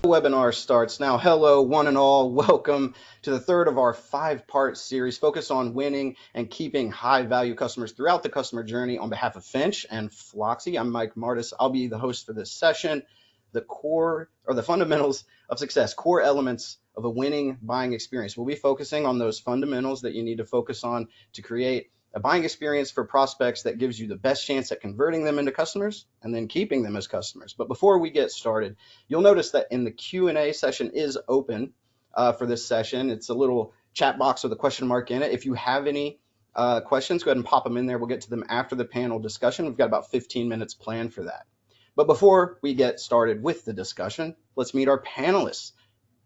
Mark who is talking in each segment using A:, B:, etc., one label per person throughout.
A: Webinar starts now. Hello, one and all. Welcome to the third of our 5-part series focused on winning and keeping high-value customers throughout the customer journey. On behalf of Finch and Flocksy, I'm Mike Martis. I'll be the host for this session. The core or the fundamentals of success, core elements of a winning buying experience. We'll be focusing on those fundamentals that you need to focus on to create a buying experience for prospects that gives you the best chance at converting them into customers and then keeping them as customers. But before we get started, you'll notice that in the Q&A session is open for this session. It's a little chat box with a question mark in it. If you have any questions, go ahead and pop them in there. We'll get to them after the panel discussion. We've got about 15 minutes planned for that. But before we get started with the discussion, let's meet our panelists.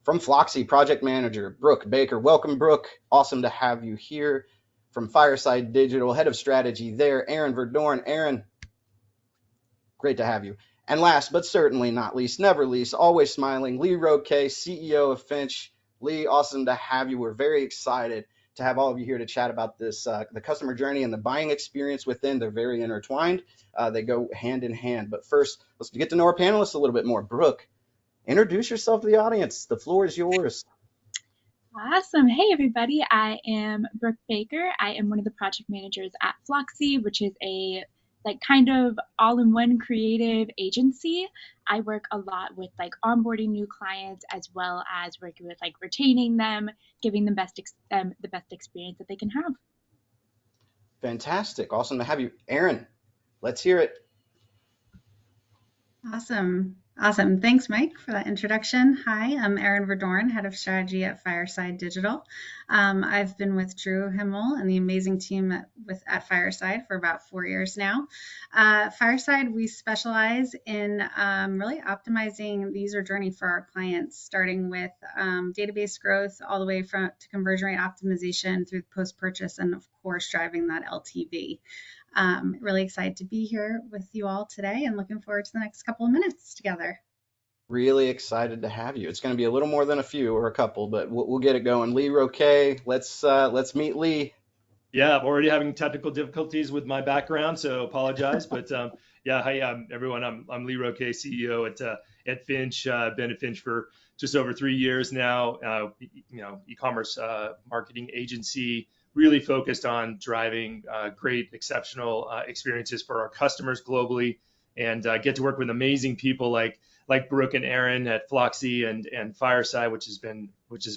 A: From Flocksy, Project Manager, Brooke Baker. Welcome, Brooke. Awesome to have you here. From Fireside Digital, Head of Strategy there, Aaron Verdorn. Aaron, great to have you. And last but certainly not least, never least, always smiling, Lee Roque, CEO of Finch. Lee, awesome to have you. We're very excited to have all of you here to chat about this, the customer journey and the buying experience within. They're very intertwined. They go hand in hand. But first, let's get to know our panelists a little bit more. Brooke, introduce yourself to the audience. The floor is yours.
B: Awesome. Hey, everybody. I am Brooke Baker. I am one of the project managers at Flocksy, which is a kind of all-in-one creative agency. I work a lot with onboarding new clients as well as working with retaining them, giving them the best experience that they can have.
A: Fantastic. Awesome to have you. Aaron, let's hear it.
C: Awesome. Thanks, Mike, for that introduction. Hi, I'm Erin Verdorn, Head of Strategy at Fireside Digital. I've been with Drew Himmel and the amazing team at Fireside for about 4 years now. Fireside, we specialize in really optimizing the user journey for our clients, starting with database growth all the way to conversion rate optimization through post-purchase and, of course, driving that LTV. Really excited to be here with you all today and looking forward to the next couple of minutes together.
A: Really excited to have you. It's going to be a little more than a few or a couple, but we'll get it going. Lee Roque, let's meet Lee.
D: Yeah, I'm already having technical difficulties with my background, so apologize. But yeah, hi everyone. I'm Lee Roque, CEO at Finch. Been at Finch for just over 3 years now. E-commerce marketing agency, really focused on driving great, exceptional experiences for our customers globally, and get to work with amazing people like Brooke and Aaron at Flocksy and Fireside, which has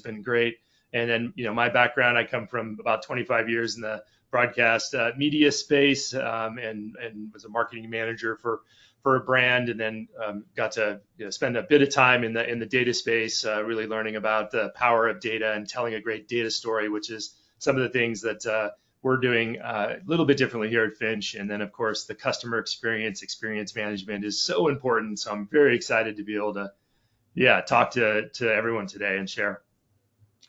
D: been great. And then, my background, I come from about 25 years in the broadcast media space, and was a marketing manager for a brand, and then got to spend a bit of time in the data space, really learning about the power of data and telling a great data story, which is some of the things that we're doing a little bit differently here at Finch. And then, of course, the customer experience management is so important. So I'm very excited to be able to, talk to everyone today and share.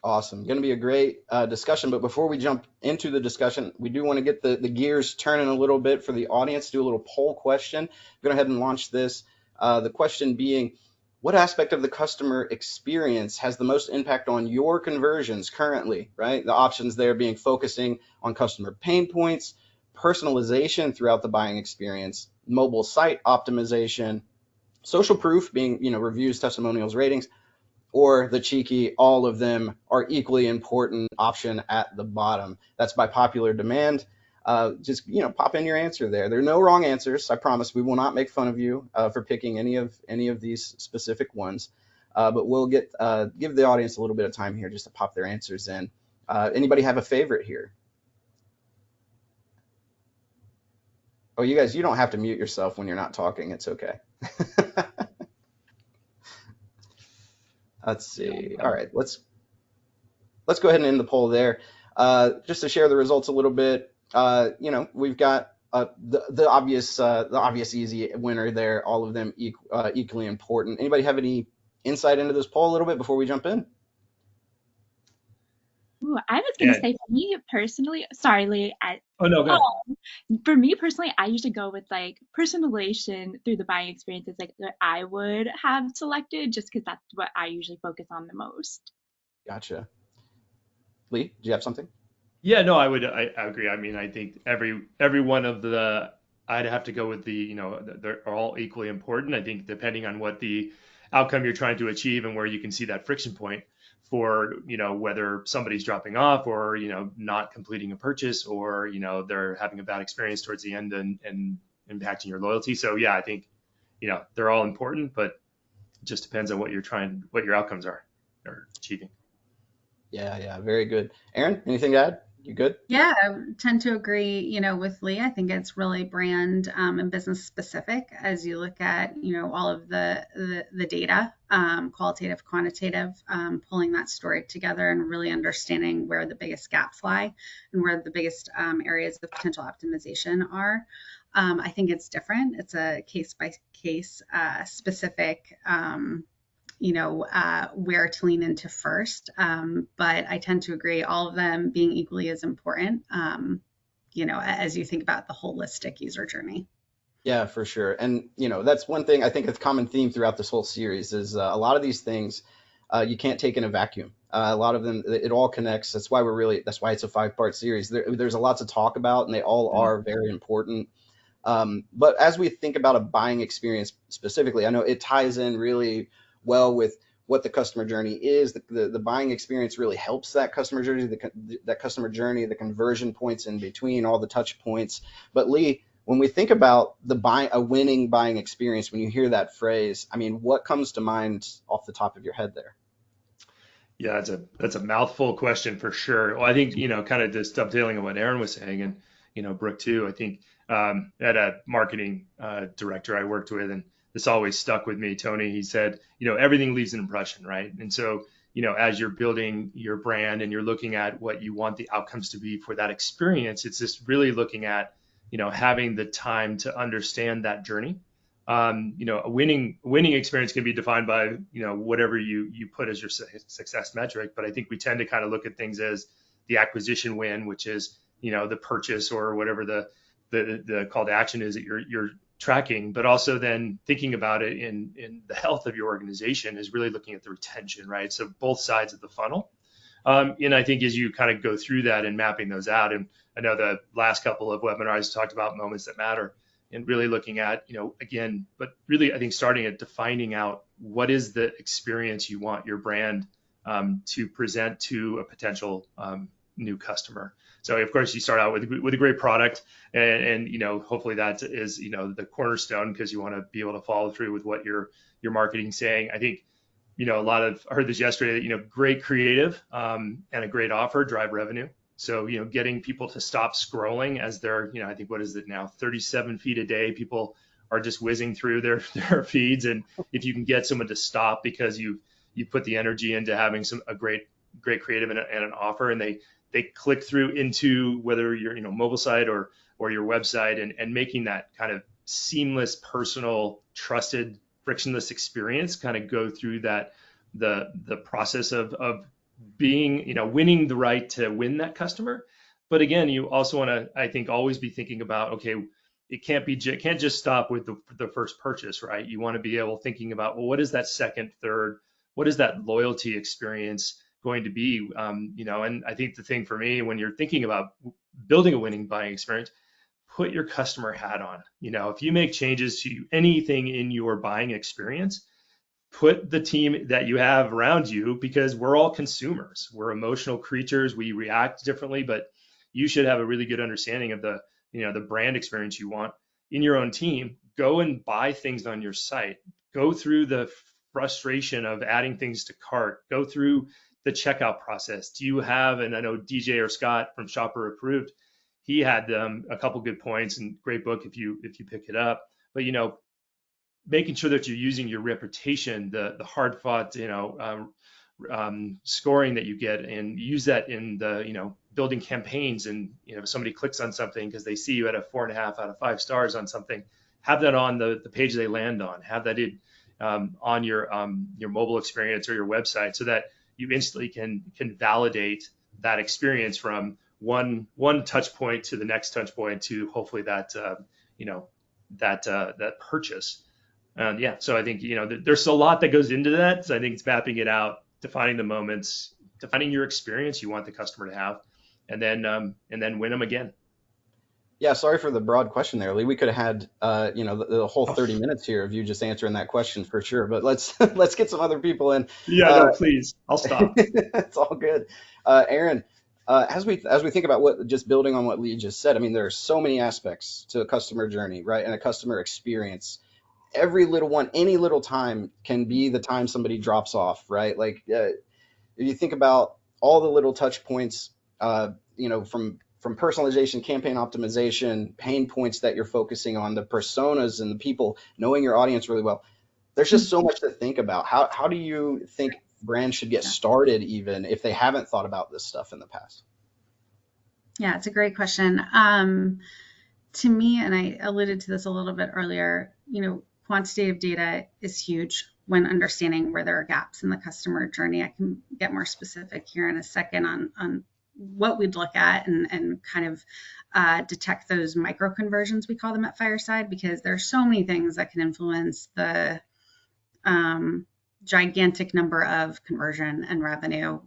A: Awesome. Going to be a great discussion. But before we jump into the discussion, we do want to get the gears turning a little bit for the audience, do a little poll question. Go ahead and launch this. The question being, what aspect of the customer experience has the most impact on your conversions currently, right? The options there being focusing on customer pain points, personalization throughout the buying experience, mobile site optimization, social proof being, reviews, testimonials, ratings, or the cheeky, all of them are equally important option at the bottom. That's by popular demand. Just pop in your answer there. There are no wrong answers. I promise we will not make fun of you for picking any of these specific ones. But we'll give the audience a little bit of time here just to pop their answers in. Anybody have a favorite here? Oh, you guys, you don't have to mute yourself when you're not talking. It's okay. Let's see. All right, let's go ahead and end the poll there. Just to share the results a little bit. We've got the obvious easy winner there. All of them equally important. Anybody have any insight into this poll a little bit before we jump in?
B: Ooh, I was going to say, for me personally, sorry, Lee.
D: Oh, no, go ahead.
B: For me personally, I usually go with personalization through the buying experiences that I would have selected, just because that's what I usually focus on the most.
A: Gotcha. Lee, do you have something?
D: Yeah, no, I agree. I mean, I think every one of I'd have to go with they're all equally important. I think depending on what the outcome you're trying to achieve and where you can see that friction point for, whether somebody's dropping off or, not completing a purchase or, they're having a bad experience towards the end and impacting your loyalty. So yeah, I think, they're all important, but it just depends on what your outcomes are or achieving.
A: Yeah, very good. Aaron, anything to add? You good?
C: Yeah, I tend to agree, with Lee. I think it's really brand and business specific as you look at, all of the data, qualitative, quantitative, pulling that story together and really understanding where the biggest gaps lie and where the biggest areas of potential optimization are. I think it's different. It's a case by case specific where to lean into first. But I tend to agree, all of them being equally as important, as you think about the holistic user journey.
A: Yeah, for sure. And, that's one thing I think is a common theme throughout this whole series is a lot of these things you can't take in a vacuum. A lot of them, it all connects. That's why it's a 5-part series. There's a lot to talk about, and they all are very important. But as we think about a buying experience specifically, I know it ties in really well with what the customer journey is. The buying experience really helps that customer journey, the conversion points in between, all the touch points. But Lee, when we think about a winning buying experience, when you hear that phrase, I mean, what comes to mind off the top of your head there?
D: Yeah, that's a mouthful question for sure. Well, I think, kind of just dovetailing on what Aaron was saying and, Brooke too, I think at a marketing director I worked with, and this always stuck with me, Tony, he said, everything leaves an impression, right? And so, as you're building your brand and you're looking at what you want the outcomes to be for that experience, it's just really looking at, having the time to understand that journey. A winning experience can be defined by, whatever you put as your success metric. But I think we tend to kind of look at things as the acquisition win, which is, the purchase or whatever the call to action is that you're tracking, but also then thinking about it in the health of your organization is really looking at the retention, right? So both sides of the funnel. And I think as you kind of go through that and mapping those out, and I know the last couple of webinars talked about moments that matter and really looking at, again, but really I think starting at defining out what is the experience you want your brand to present to a potential new customer. So of course you start out with a great product and hopefully that is, the cornerstone because you want to be able to follow through with what your marketing's saying. I think, I heard this yesterday that, great creative and a great offer drive revenue. So, getting people to stop scrolling as they're, I think what is it now, 37 feet a day, people are just whizzing through their feeds. And if you can get someone to stop because you put the energy into having a great creative and an offer, and they click through into whether your mobile site or your website and making that kind of seamless, personal, trusted, frictionless experience kind of go through that the process of being winning the right to win that customer. But again, you also want to, I think, always be thinking about, okay, it can't just stop with the first purchase, right? You want to be thinking about, well, what is that second, third, what is that loyalty experience going to be? And I think the thing for me, when you're thinking about building a winning buying experience, put your customer hat on. If you make changes to anything in your buying experience, put the team that you have around you, because we're all consumers. We're emotional creatures. We react differently, but you should have a really good understanding of the brand experience you want in your own team. Go and buy things on your site. Go through the frustration of adding things to cart. Go through the checkout process. Do you have, and I know DJ or Scott from Shopper Approved, he had a couple good points, and great book if you pick it up. But making sure that you're using your reputation, the hard fought scoring that you get, and use that in the building campaigns. And if somebody clicks on something because they see you at a 4.5 out of 5 stars on something, have that on the page they land on. Have that on your mobile experience or your website, so that you instantly can validate that experience from one touch point to the next touch point to hopefully that that purchase. So I think there's a lot that goes into that. So I think it's mapping it out, defining the moments, defining your experience you want the customer to have, and then win them again.
A: Yeah, sorry for the broad question there, Lee. We could have had, the whole 30 minutes here of you just answering that question for sure. But let's let's get some other people in.
D: Yeah,
A: Uh,
D: no, please. I'll stop.
A: it's all good. Aaron, as we think about what just building on what Lee just said, I mean, there are so many aspects to a customer journey, right, and a customer experience. Every little one, any little time can be the time somebody drops off, right? Like if you think about all the little touch points, from personalization, campaign optimization, pain points that you're focusing on, the personas and the people, knowing your audience really well, there's just so much to think about. How do you think brands should get started, even if they haven't thought about this stuff in the past?
C: Yeah, it's a great question. To me, and I alluded to this a little bit earlier, quantitative data is huge when understanding where there are gaps in the customer journey. I can get more specific here in a second on what we'd look at and kind of detect those micro conversions, we call them at Fireside, because there's so many things that can influence the gigantic number of conversion and revenue,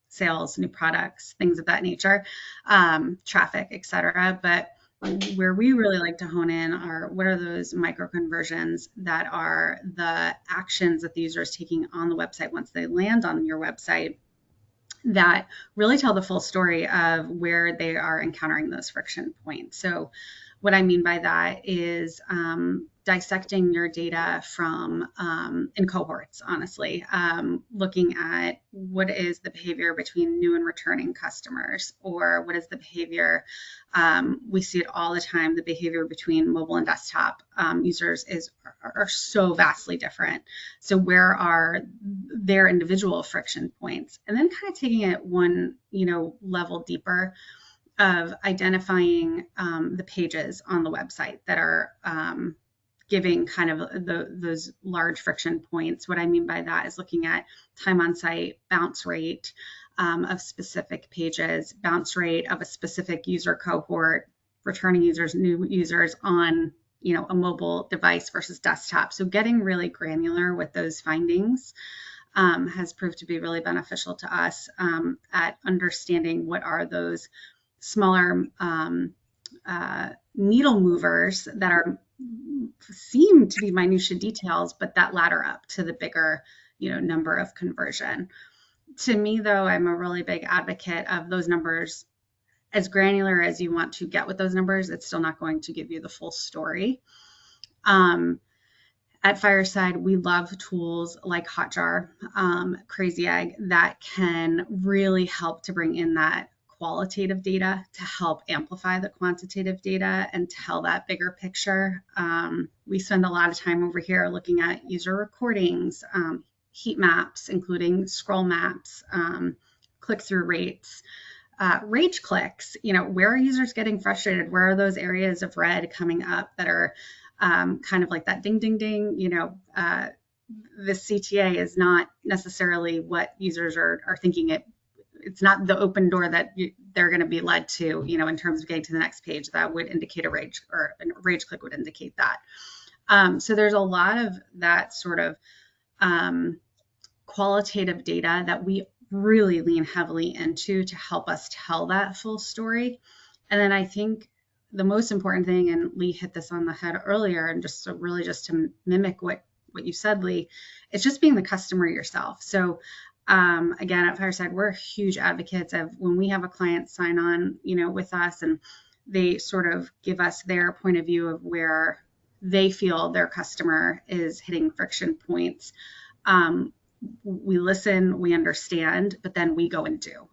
C: sales, new products, things of that nature, traffic, et cetera. But where we really like to hone in are what are those micro conversions that are the actions that the user is taking on the website once they land on your website that really tell the full story of where they are encountering those friction points. So what I mean by that is dissecting your data from in cohorts, honestly, looking at what is the behavior between new and returning customers, or what is the behavior, we see it all the time, the behavior between mobile and desktop users are so vastly different. So where are their individual friction points? And then kind of taking it one, level deeper of identifying the pages on the website that are giving kind of those large friction points. What I mean by that is looking at time on site, bounce rate of specific pages, bounce rate of a specific user cohort, returning users, new users on a mobile device versus desktop. So getting really granular with those findings has proved to be really beneficial to us at understanding what are those smaller needle movers that seem to be minutia details, but that ladder up to the bigger, number of conversion. To me, though, I'm a really big advocate of those numbers. As granular as you want to get with those numbers, it's still not going to give you the full story. At Fireside, we love tools like Hotjar, Crazy Egg that can really help to bring in that qualitative data to help amplify the quantitative data and tell that bigger picture. We spend a lot of time over here looking at user recordings, heat maps, including scroll maps, click-through rates, rage clicks. Where are users getting frustrated? Where are those areas of red coming up that are kind of like that ding, ding, ding? This CTA is not necessarily what users are thinking it's not the open door that they're going to be led to, in terms of getting to the next page. That would indicate a rage click would indicate that. So there's a lot of that sort of qualitative data that we really lean heavily into to help us tell that full story. And then I think the most important thing, and Lee hit this on the head earlier, and just to mimic what you said, Lee, it's just being the customer yourself. So again, at Fireside, we're huge advocates of when we have a client sign on, with us, and they sort of give us their point of view of where they feel their customer is hitting friction points. We listen, we understand, but then we go and do.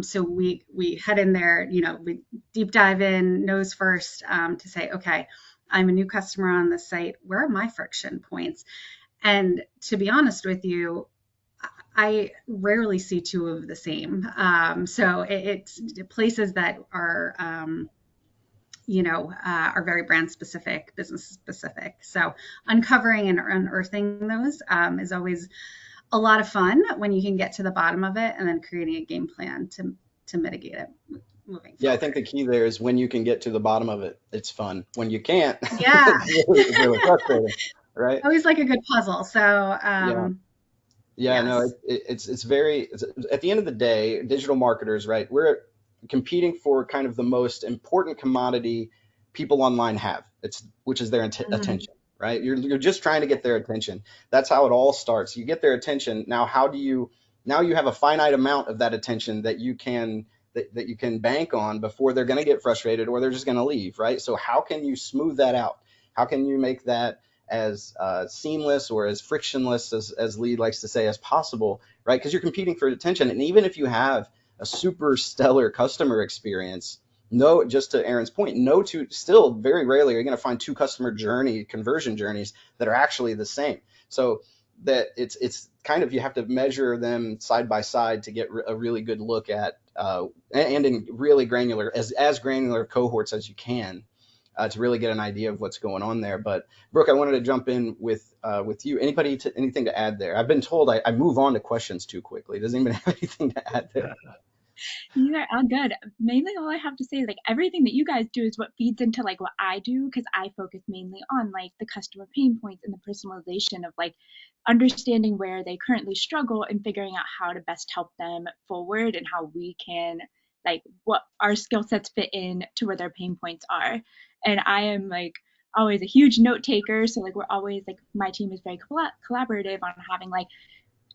C: So we head in there, we deep dive in, nose first, to say, okay, I'm a new customer on the site. Where are my friction points? And to be honest with you, I rarely see two of the same. So it's places that are, are very brand specific, business specific. So uncovering and unearthing those is always a lot of fun when you can get to the bottom of it and then creating a game plan to mitigate it moving forward.
A: Yeah, I think the key there is when you can get to the bottom of it, it's fun. When you can't,
C: yeah,
A: it's really frustrating, right?
C: Always like a good puzzle. So
A: Yeah,
C: yes.
A: no, it's at the end of the day, digital marketers, right? We're competing for kind of the most important commodity people online have, which is their attention, right? You're just trying to get their attention. That's how it all starts. You get their attention. Now, now you have a finite amount of that attention that you can bank on before they're going to get frustrated or they're just going to leave, right? So how can you smooth that out? How can you make that as seamless or as frictionless as Lee likes to say as possible, right? Because you're competing for attention, and even if you have a super stellar customer experience, no, just to Aaron's point, no two, still very rarely are you going to find two customer conversion journeys that are actually the same. So that it's kind of, you have to measure them side by side to get a really good look at and in really granular, as granular cohorts as you can, to really get an idea of what's going on there. But Brooke, I wanted to jump in with you. Anything to add there? I've been told I move on to questions too quickly. Does anybody have anything to add there?
B: You are all good. Mainly all I have to say is like everything that you guys do is what feeds into like what I do, because I focus mainly on like the customer pain points and the personalization of like understanding where they currently struggle and figuring out how to best help them forward and how we can like what our skill sets fit in to where their pain points are. And I am like always a huge note taker, so like we're always like my team is very collaborative on having like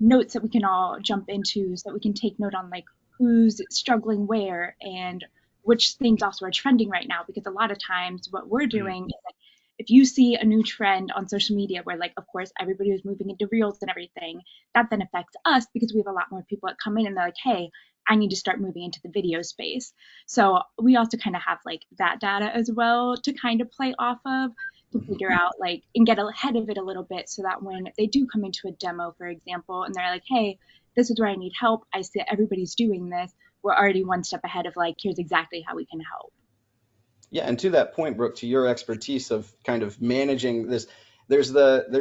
B: notes that we can all jump into so that we can take note on like who's struggling where and which things also are trending right now, because a lot of times what we're doing is like if you see a new trend on social media where like of course everybody is moving into reels and everything, that then affects us because we have a lot more people that come in and they're like, hey, I need to start moving into the video space. So we also kind of have like that data as well to kind of play off of to figure out like and get ahead of it a little bit so that when they do come into a demo, for example, and they're like, hey, this is where I need help, I see that everybody's doing this, we're already one step ahead of like, here's exactly how we can help.
A: Yeah, and to that point, Brooke, to your expertise of kind of managing this, there's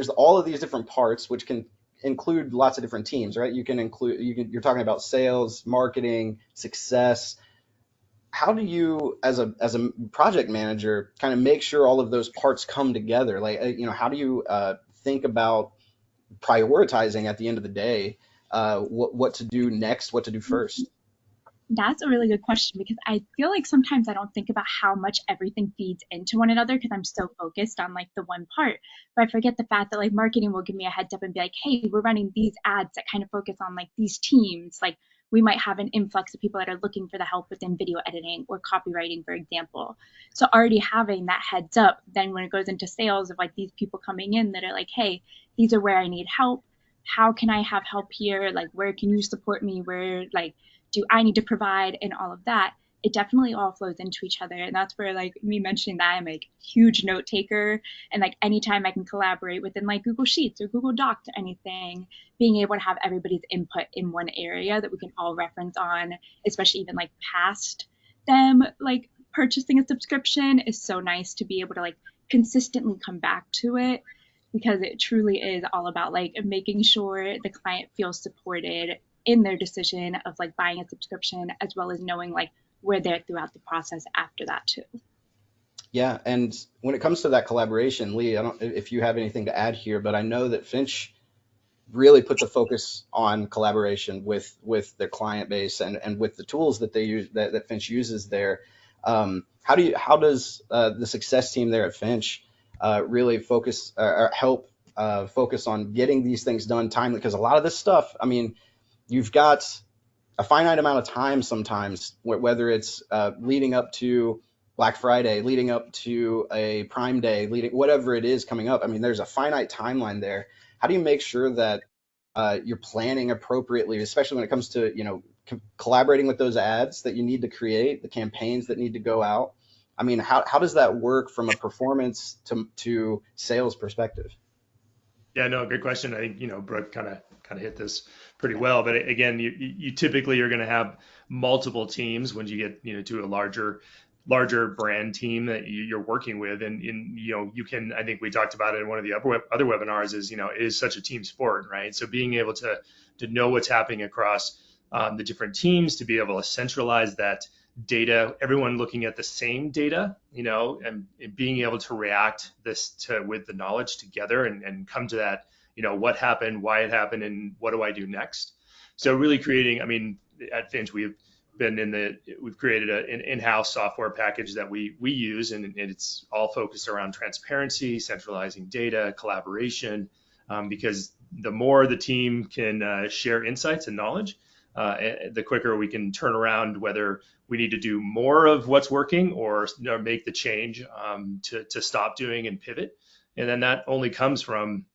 A: all of these different parts which can include lots of different teams, right? You're talking about sales, marketing, success. How do you, as a project manager, kind of make sure all of those parts come together? Like, how do you think about prioritizing at the end of the day, what to do next, what to do first?
B: That's a really good question because I feel like sometimes I don't think about how much everything feeds into one another because I'm so focused on like the one part. But I forget the fact that like marketing will give me a heads up and be like, hey, we're running these ads that kind of focus on like these teams. Like we might have an influx of people that are looking for the help within video editing or copywriting, for example. So already having that heads up, then when it goes into sales of like these people coming in that are like, hey, these are where I need help. How can I have help here? Like, where can you support me? Where like do I need to provide and all of that, it definitely all flows into each other. And that's where like me mentioning that I'm like huge note taker and like anytime I can collaborate within like Google Sheets or Google Docs or anything, being able to have everybody's input in one area that we can all reference on, especially even like past them like purchasing a subscription is so nice to be able to like consistently come back to it because it truly is all about like making sure the client feels supported in their decision of like buying a subscription as well as knowing like where they're throughout the process after that too.
A: Yeah, and when it comes to that collaboration, Lee, I don't if you have anything to add here, but I know that Finch really put the focus on collaboration with their client base and with the tools that they use that Finch uses there. How does the success team there at Finch really focus or help focus on getting these things done timely? Because a lot of this stuff, I mean, you've got a finite amount of time sometimes, whether it's leading up to Black Friday, leading up to a Prime Day, whatever it is coming up. I mean, there's a finite timeline there. How do you make sure that you're planning appropriately, especially when it comes to collaborating with those ads that you need to create, the campaigns that need to go out? I mean, how does that work from a performance to sales perspective?
D: Yeah, no, great question. I think, Brooke kind of hit this pretty well, but again, you typically are going to have multiple teams when you get, to a larger brand team that you're working with. And you can, I think we talked about it in one of the other webinars is, it is such a team sport, right? So being able to know what's happening across the different teams, to be able to centralize that data, everyone looking at the same data, and being able to react with the knowledge together and come to that, what happened, why it happened, and what do I do next? So really creating, I mean, at Finch, we've created an in-house software package that we use, and it's all focused around transparency, centralizing data, collaboration, because the more the team can share insights and knowledge, the quicker we can turn around whether we need to do more of what's working or make the change to stop doing and pivot. And then that only comes from,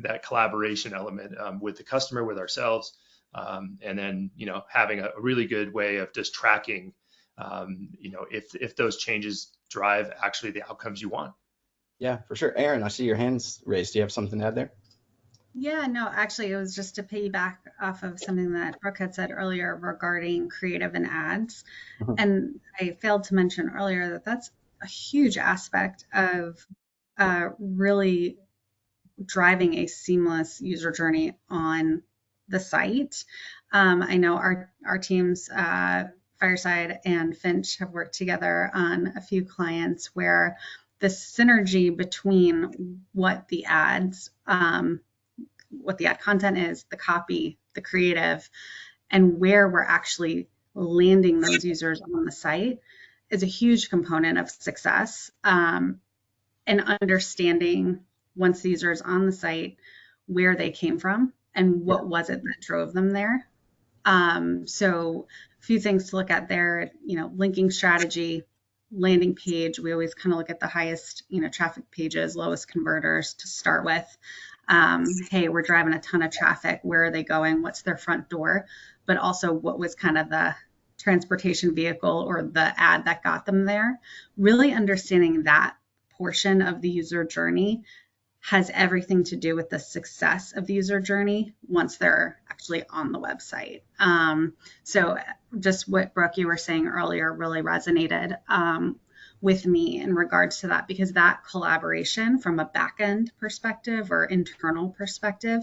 D: that collaboration element with the customer, with ourselves, and then, having a really good way of just tracking, if those changes drive actually the outcomes you want.
A: Yeah, for sure. Aaron, I see your hands raised. Do you have something to add there?
C: Yeah, no, actually, it was just to piggyback off of something that Brooke had said earlier regarding creative and ads.
A: Mhm.
C: And I failed to mention earlier that that's a huge aspect of really driving a seamless user journey on the site. I know our teams, Fireside and Finch, have worked together on a few clients where the synergy between what the ad content is, the copy, the creative, and where we're actually landing those users on the site is a huge component of success. And understanding, once the user is on the site, where they came from and what was it that drove them there. So a few things to look at there, linking strategy, landing page. We always kind of look at the highest, traffic pages, lowest converters to start with. Hey, we're driving a ton of traffic. Where are they going? What's their front door? But also, what was kind of the transportation vehicle or the ad that got them there? Really understanding that portion of the user journey has everything to do with the success of the user journey once they're actually on the website. So just what Brooke, you were saying earlier really resonated with me in regards to that, because that collaboration from a back-end perspective or internal perspective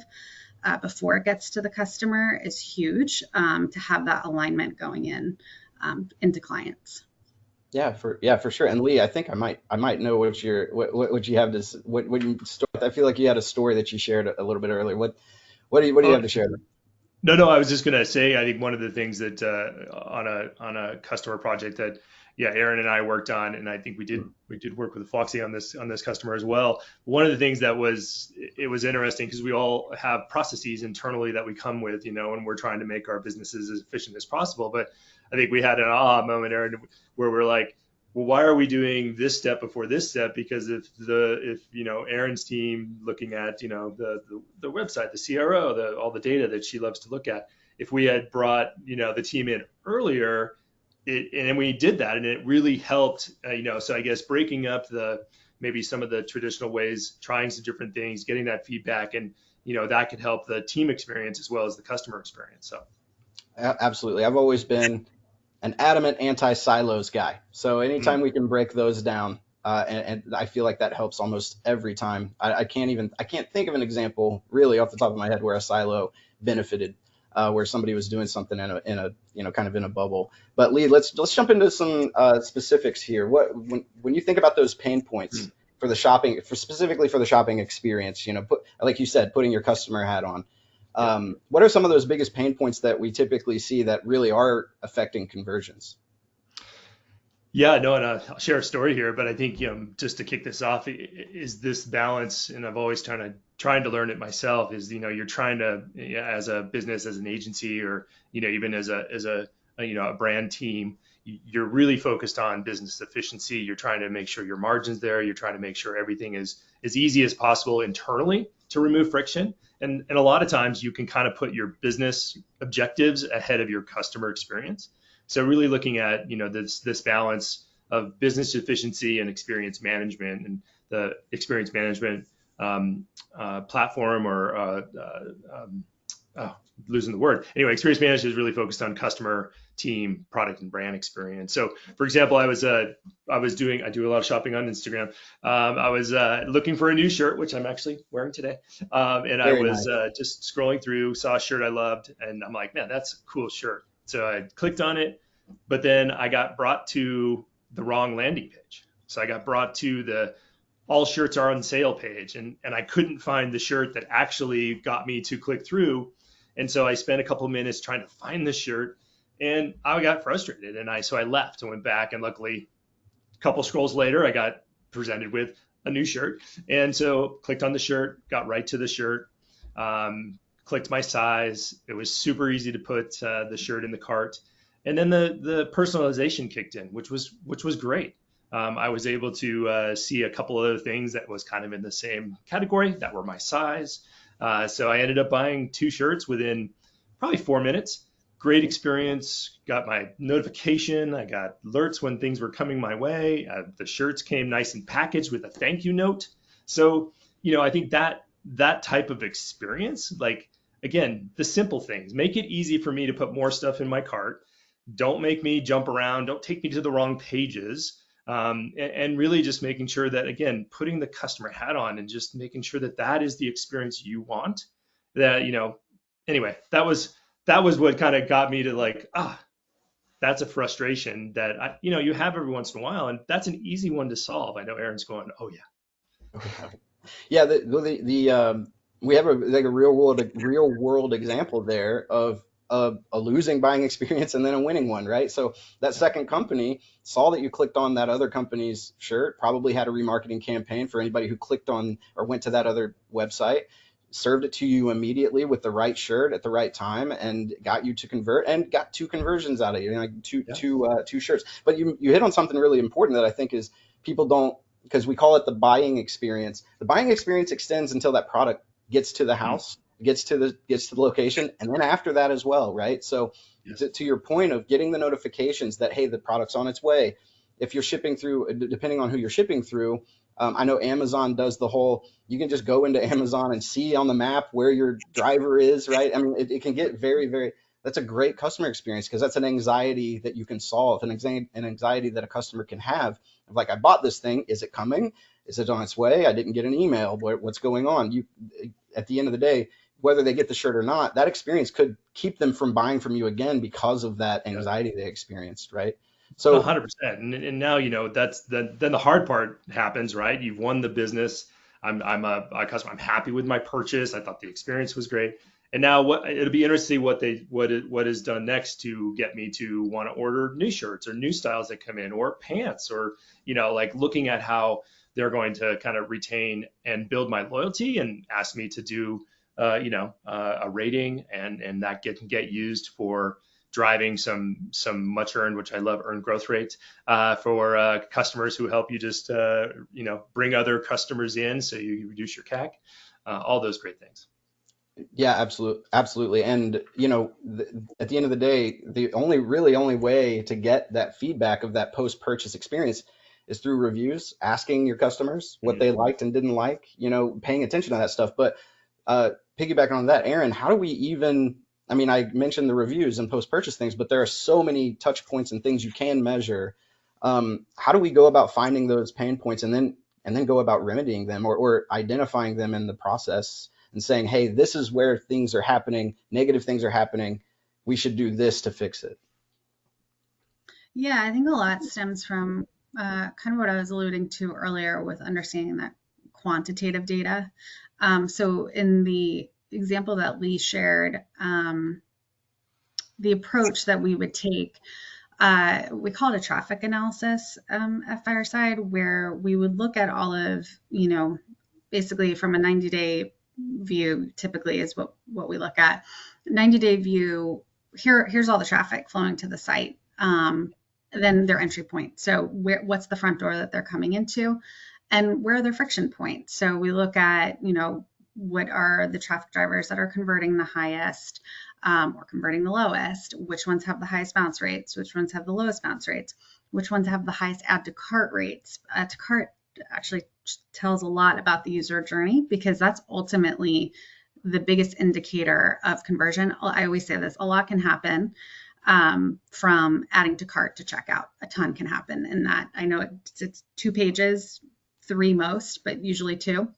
C: before it gets to the customer is huge, to have that alignment going into clients.
A: Yeah, for sure. And Lee, I think I might know what you have I feel like you had a story that you shared a little bit earlier. What do you have to share?
D: No, I was just gonna say, I think one of the things that on a customer project that, Aaron and I worked on, and I think we did work with Flocksy on this customer as well. One of the things that was interesting, because we all have processes internally that we come with, and we're trying to make our businesses as efficient as possible. But I think we had an aha moment, Aaron, where we're like, well, why are we doing this step before this step? Because if Aaron's team looking at the website, the CRO, all the data that she loves to look at, if we had brought the team in earlier, and we did that, and it really helped. So I guess breaking up maybe some of the traditional ways, trying some different things, getting that feedback, and that could help the team experience as well as the customer experience. So
A: Absolutely, I've always been an adamant anti-silos guy. So anytime we can break those down, and I feel like that helps almost every time. I can't think of an example really off the top of my head where a silo benefited, where somebody was doing something in a kind of in a bubble. But Lee, let's jump into some specifics here. When you think about those pain points for the shopping, specifically for the shopping experience, like you said, putting your customer hat on. What are some of those biggest pain points that we typically see that really are affecting conversions?
D: Yeah, no, and I'll share a story here, but I think just to kick this off is this balance, and I've always trying to learn it myself. Is you're trying to, as a business, as an agency, or even as a brand team, you're really focused on business efficiency. You're trying to make sure your margin's there. You're trying to make sure everything is as easy as possible internally to remove friction. And a lot of times you can kind of put your business objectives ahead of your customer experience. So really looking at, this balance of business efficiency and experience management, and the experience management platform, or losing the word. Anyway, experience management is really focused on customer, team, product, and brand experience. So, for example, I do a lot of shopping on Instagram. I was looking for a new shirt, which I'm actually wearing today. And I was just scrolling through, saw a shirt I loved, and I'm like, man, that's a cool shirt. So I clicked on it, but then I got brought to the wrong landing page. So I got brought to the all shirts are on sale page, and I couldn't find the shirt that actually got me to click through. And so I spent a couple of minutes trying to find the shirt, And I got frustrated, and so I left and went back, and luckily a couple scrolls later I got presented with a new shirt, and so clicked on the shirt, got right to the shirt, clicked my size. It was super easy to put the shirt in the cart, and then the personalization kicked in, which was great. I was able to see a couple other things that was kind of in the same category that were my size. So I ended up buying two shirts within probably 4 minutes. Great experience. Got my notification. I got alerts when things were coming my way. The shirts came nice and packaged with a thank you note. So, I think that type of experience, like, again, the simple things, make it easy for me to put more stuff in my cart. Don't make me jump around. Don't take me to the wrong pages. And really just making sure that, again, putting the customer hat on and just making sure that that is the experience you want. Anyway, that was what kind of got me to like, that's a frustration that you have every once in a while, and that's an easy one to solve. I know Aaron's going, oh yeah.
A: Yeah, we have a real world example there of a losing buying experience and then a winning one, right? So that second company saw that you clicked on that other company's shirt, probably had a remarketing campaign for anybody who clicked on or went to that other website, served it to you immediately with the right shirt at the right time, and got you to convert and got two conversions out of you, like
D: Yeah.
A: two shirts. But you hit on something really important that I think is people don't, because we call it the buying experience. The buying experience extends until that product gets to the
D: Mm,
A: house, gets to the location, and then after that as well, right? So
D: yes.
A: to your point of getting the notifications that, hey, the product's on its way. If you're shipping through, depending on who you're shipping through, I know Amazon does the whole, you can just go into Amazon and see on the map where your driver is, right? I mean, it can get very, very, that's a great customer experience because that's an anxiety that you can solve, an anxiety that a customer can have. Like, I bought this thing. Is it coming? Is it on its way? I didn't get an email. What's going on? At the end of the day, whether they get the shirt or not, that experience could keep them from buying from you again because of that
D: Yeah.
A: anxiety they experienced, right?
D: No,
A: So
D: 100%. And now, that's then the hard part happens, right? You've won the business. I'm a customer. I'm happy with my purchase. I thought the experience was great. And now it'll be interesting what is done next to get me to want to order new shirts or new styles that come in, or pants, or like looking at how they're going to kind of retain and build my loyalty and ask me to do a rating, and that can get used for driving some much earned, which I love, earned growth rates for customers who help you just bring other customers in, so you reduce your CAC, all those great things.
A: yeah, absolutely. And at the end of the day, the only way to get that feedback of that post-purchase experience is through reviews, asking your customers what
D: Mm.
A: they liked and didn't like, paying attention to that stuff. But uh, piggybacking on that, Aaron, how do we even? I mean, I mentioned the reviews and post-purchase things, but there are so many touch points and things you can measure. How do we go about finding those pain points and then go about remedying them or identifying them in the process? And saying, hey, this is where things are happening, negative things are happening. We should do this to fix it.
C: Yeah, I think a lot stems from kind of what I was alluding to earlier with understanding that quantitative data. So in the example that Lee shared, the approach that we would take, we call it a traffic analysis at Fireside, where we would look at all of, basically from a 90-day view, typically is what we look at. 90-day view, here's all the traffic flowing to the site. Then their entry point. So what's the front door that they're coming into, and where are their friction points? So we look at, what are the traffic drivers that are converting the highest or converting the lowest? Which ones have the highest bounce rates? Which ones have the lowest bounce rates? Which ones have the highest add to cart rates? Add to cart actually tells a lot about the user journey, because that's ultimately the biggest indicator of conversion. I always say this, a lot can happen from adding to cart to checkout. A ton can happen in that. I know it's 2 pages, 3 most, but usually 2.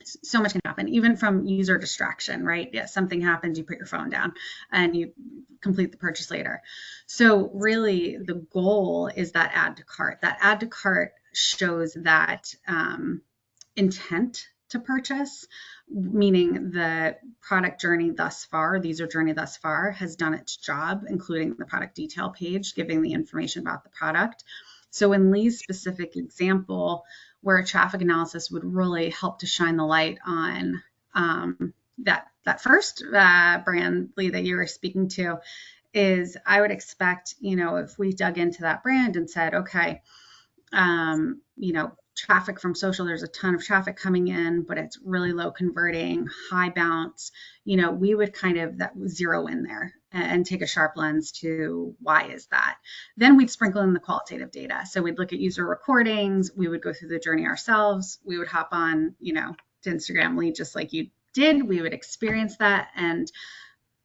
C: So much can happen, even from user distraction, right? Yeah, something happens, you put your phone down and you complete the purchase later. So really the goal is that add to cart. That add to cart shows that intent to purchase, meaning the product journey thus far, the user journey thus far has done its job, including the product detail page, giving the information about the product. So in Lee's specific example, where a traffic analysis would really help to shine the light on that first brand, Lee, that you were speaking to, is I would expect, if we dug into that brand and said, okay, traffic from social, there's a ton of traffic coming in, but it's really low converting, high bounce, we would kind of zero in there and take a sharp lens to why is that. Then we'd sprinkle in the qualitative data. So we'd look at user recordings, we would go through the journey ourselves, we would hop on, to Instagram Lead just like you did, we would experience that, and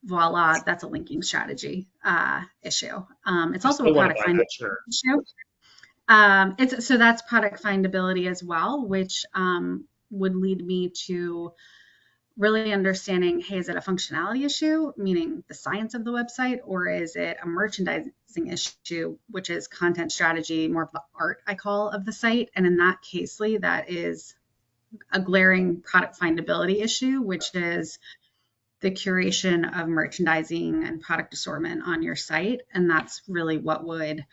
C: voila, that's a linking strategy issue. It's also a product findability issue. So that's product findability as well, which would lead me to really understanding, hey, is it a functionality issue, meaning the science of the website, or is it a merchandising issue, which is content strategy, more of the art, I call, of the site? And in that case, Lee, that is a glaring product findability issue, which is the curation of merchandising and product assortment on your site. And that's really what would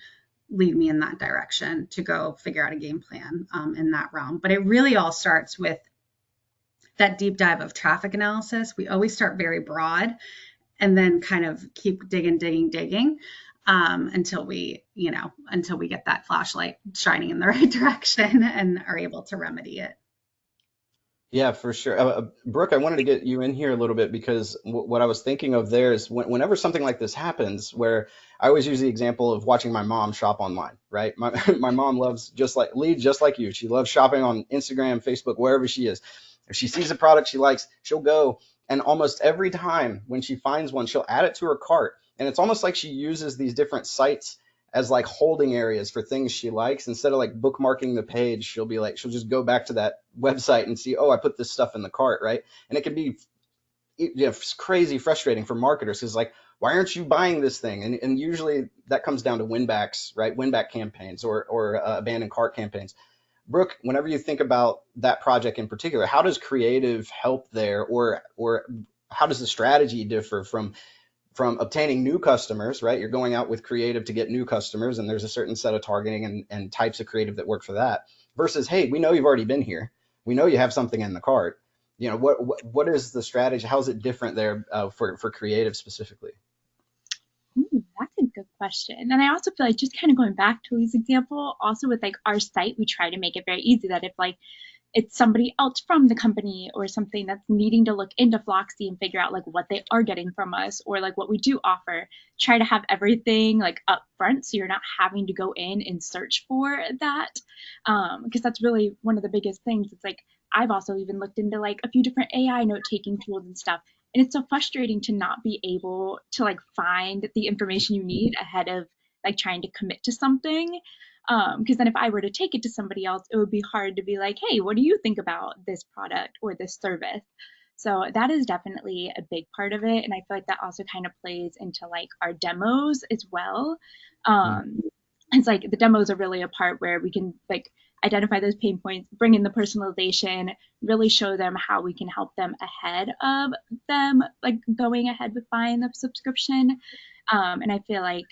C: lead me in that direction to go figure out a game plan in that realm. But it really all starts with that deep dive of traffic analysis. We always start very broad and then kind of keep digging until we get that flashlight shining in the right direction and are able to remedy it.
A: Yeah, for sure. Brooke, I wanted to get you in here a little bit because what I was thinking of there is whenever something like this happens, where I always use the example of watching my mom shop online, right? My mom loves just like you. She loves shopping on Instagram, Facebook, wherever she is. If she sees a product she likes, she'll go, and almost every time when she finds one, she'll add it to her cart. And it's almost like she uses these different sites as like holding areas for things she likes. Instead of like bookmarking the page, she'll just go back to that website and see, oh, I put this stuff in the cart, right? And it can be crazy frustrating for marketers because like, why aren't you buying this thing? And usually that comes down to win-backs, right? Win-back campaigns or abandoned cart campaigns. Brooke, whenever you think about that project in particular, how does creative help there, or how does the strategy differ from obtaining new customers, right? You're going out with creative to get new customers, and there's a certain set of targeting and types of creative that work for that, versus, hey, we know you've already been here. We know you have something in the cart. What is the strategy? How is it different there for creative specifically?
B: Ooh, that's a good question. And I also feel like, just kind of going back to Lee's example, also with like our site, we try to make it very easy that if like it's somebody else from the company or something that's needing to look into Flocksy and figure out like what they are getting from us or like what we do offer, try to have everything like up front so you're not having to go in and search for that. Because that's really one of the biggest things. It's like I've also even looked into like a few different AI note-taking tools and stuff. And it's so frustrating to not be able to like find the information you need ahead of like trying to commit to something. Because then if I were to take it to somebody else, it would be hard to be like, hey, what do you think about this product or this service? So that is definitely a big part of it. And I feel like that also kind of plays into like our demos as well. It's like the demos are really a part where we can like identify those pain points, bring in the personalization, really show them how we can help them ahead of them, like going ahead with buying the subscription. And I feel like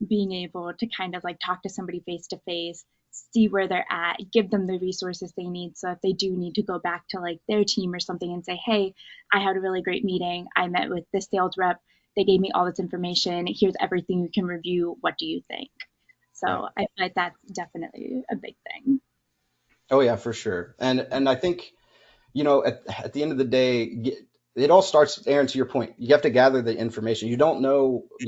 B: being able to kind of like talk to somebody face to face, see where they're at, give them the resources they need. So if they do need to go back to like their team or something and say, hey, I had a really great meeting. I met with this sales rep. They gave me all this information. Here's everything you can review. What do you think? So
A: Yeah.
B: I feel like that's definitely a big thing.
A: Oh yeah, for sure. And I think, at the end of the day, it all starts, Aaron, to your point. You have to gather the information. You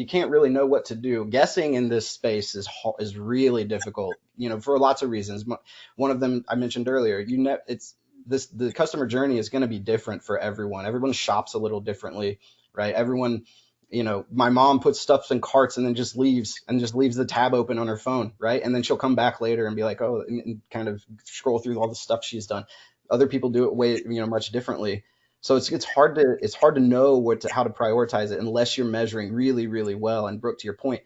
A: can't really know what to do. Guessing in this space is really difficult, for lots of reasons. One of them I mentioned earlier, the customer journey is going to be different for everyone. Everyone shops a little differently, right? Everyone, my mom puts stuff in carts and then just leaves the tab open on her phone, right? And then she'll come back later and be like, oh, and kind of scroll through all the stuff she's done. Other people do it way, much differently. So it's hard to know how to prioritize it unless you're measuring really, really well. And Brooke, to your point,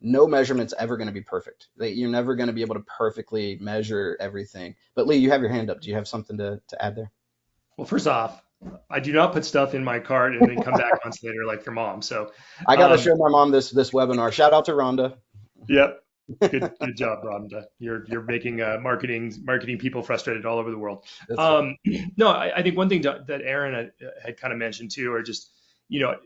A: no measurement's ever going to be perfect. You're never going to be able to perfectly measure everything. But Lee, you have your hand up. Do you have something to add there?
D: Well, first off, I do not put stuff in my cart and then come back months later like your mom. So,
A: I got to
D: um,
A: show my mom this webinar. Shout out to Rhonda.
D: yep, good job, Rhonda. You're making marketing people frustrated all over the world.
A: That's right.
D: Um, no, I think one thing that Aaron had kind of mentioned too, or just you know,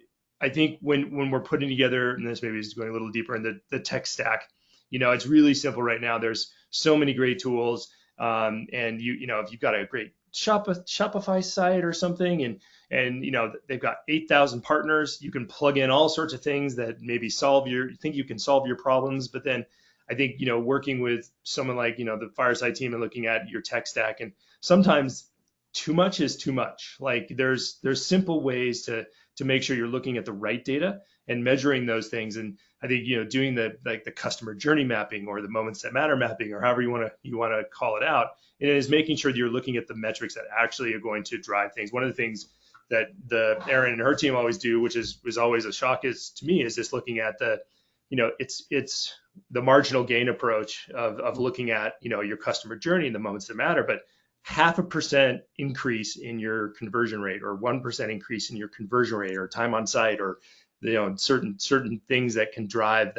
D: I think when we're putting together, and this maybe is going a little deeper in the tech stack, it's really simple right now. There's so many great tools, and if you've got a great Shopify site or something, and they've got 8,000 partners, you can plug in all sorts of things that maybe you can solve your problems. But then I think working with someone like the Fireside team and looking at your tech stack, and sometimes too much is too much. Like there's simple ways to make sure you're looking at the right data and measuring those things. And I think doing the customer journey mapping or the moments that matter mapping, or however you want to call it out, and it is making sure that you're looking at the metrics that actually are going to drive things. One of the things that the Erin and her team always do, which was always a shock to me, is just looking at it's the marginal gain approach of looking at your customer journey and the moments that matter. But 0.5% increase in your conversion rate, or 1% increase in your conversion rate, or time on site, or certain things that can drive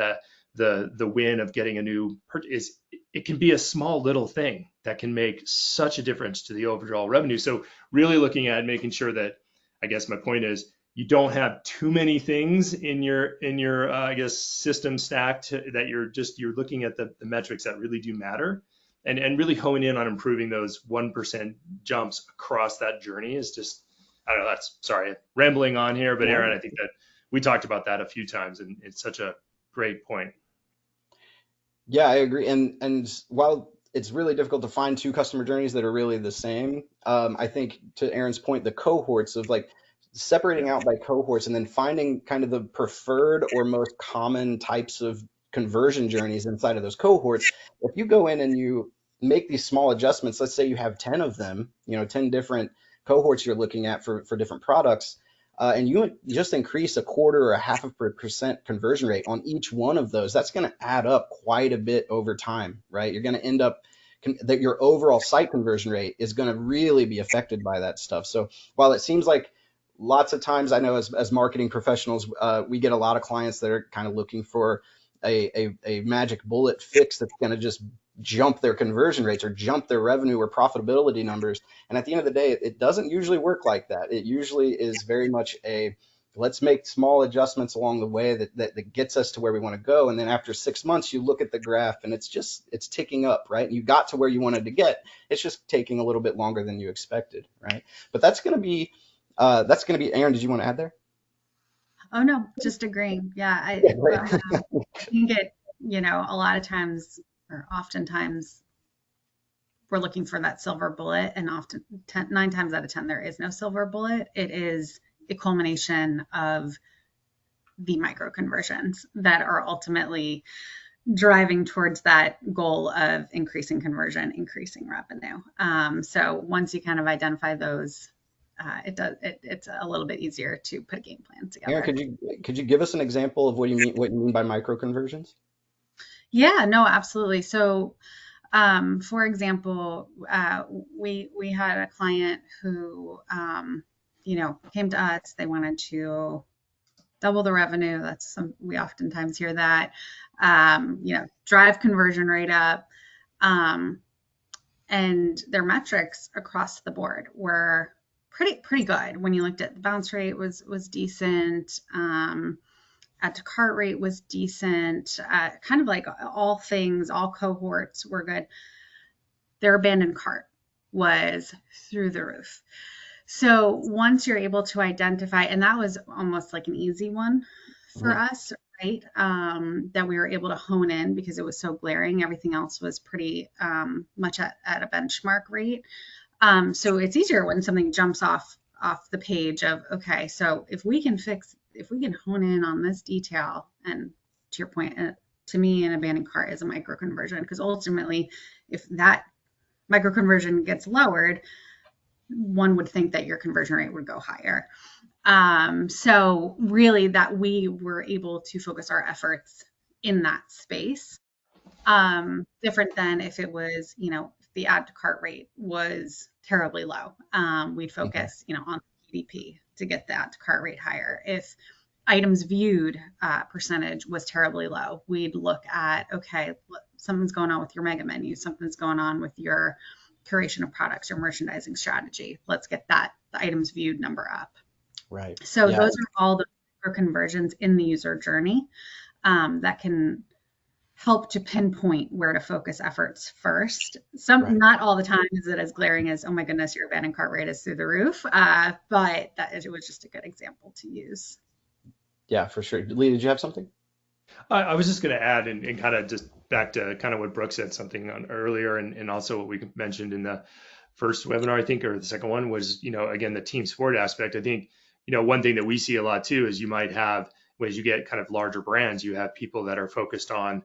D: the win of getting a new purchase. It can be a small little thing that can make such a difference to the overall revenue. So really looking at making sure that, I guess my point is, you don't have too many things in your I guess system stack that you're looking at the metrics that really do matter, and really hone in on improving those 1% jumps across that journey is just, I don't know, sorry, rambling on here, but Aaron, I think that we talked about that a few times, and it's such a great point.
A: Yeah, I agree. And while it's really difficult to find two customer journeys that are really the same, I think to Aaron's point, the cohorts of like separating out by cohorts and then finding kind of the preferred or most common types of conversion journeys inside of those cohorts. If you go in and you make these small adjustments, let's say you have 10 of them, 10 different cohorts you're looking at for different products, and you just increase a quarter or 0.5% conversion rate on each one of those, that's going to add up quite a bit over time, right? You're going to end up that your overall site conversion rate is going to really be affected by that stuff. So while it seems like lots of times, I know as marketing professionals, we get a lot of clients that are kind of looking for a magic bullet fix that's going to just jump their conversion rates or jump their revenue or profitability numbers. And at the end of the day, it doesn't usually work like that. It usually is very much let's make small adjustments along the way that gets us to where we want to go. And then after 6 months, you look at the graph and it's ticking up, right? And you got to where you wanted to get. It's just taking a little bit longer than you expected, right? But that's going to be Aaron, did you want to add there?
C: Oh no, just agreeing. Yeah, I think a lot of times, or oftentimes, we're looking for that silver bullet, and often 9 times out of 10 there is no silver bullet. It is a culmination of the micro conversions that are ultimately driving towards that goal of increasing conversion, increasing revenue. So once you kind of identify those, it's a little bit easier to put a game plan together.
A: Aaron, could you give us an example of what you mean by micro conversions?
C: Yeah, no, absolutely. So, for example, we had a client who, came to us. They wanted to double the revenue. We oftentimes hear that. Drive conversion rate up, and their metrics across the board were pretty good. When you looked at the bounce rate was decent, add to cart rate was decent, kind of like all cohorts were good. Their abandoned cart was through the roof. So once you're able to identify, and that was almost like an easy one for us, right? That we were able to hone in because it was so glaring. Everything else was pretty much at a benchmark rate. So it's easier when something jumps off the page of, okay, so if we can hone in on this detail, and to your point, to me, an abandoned cart is a micro conversion, because ultimately, if that micro conversion gets lowered, one would think that your conversion rate would go higher. So really that we were able to focus our efforts in that space, different than if it was, the add to cart rate was terribly low. We'd focus, on PDP to get the add to cart rate higher. If items viewed percentage was terribly low, we'd look at, okay, something's going on with your mega menu, something's going on with your curation of products, your merchandising strategy. Let's get the items viewed number up.
A: Right.
C: So those are all the conversions in the user journey that can help to pinpoint where to focus efforts first. Not all the time is it as glaring as, oh my goodness, your abandoned cart rate is through the roof, but it was just a good example to use.
A: Yeah, for sure. Lee, did you have something?
D: I was just going to add and kind of just back to kind of what Brooke said something on earlier, and also what we mentioned in the first webinar, I think, or the second one was, again, the team sport aspect. I think, one thing that we see a lot too is you might have, as you get kind of larger brands, you have people that are focused on,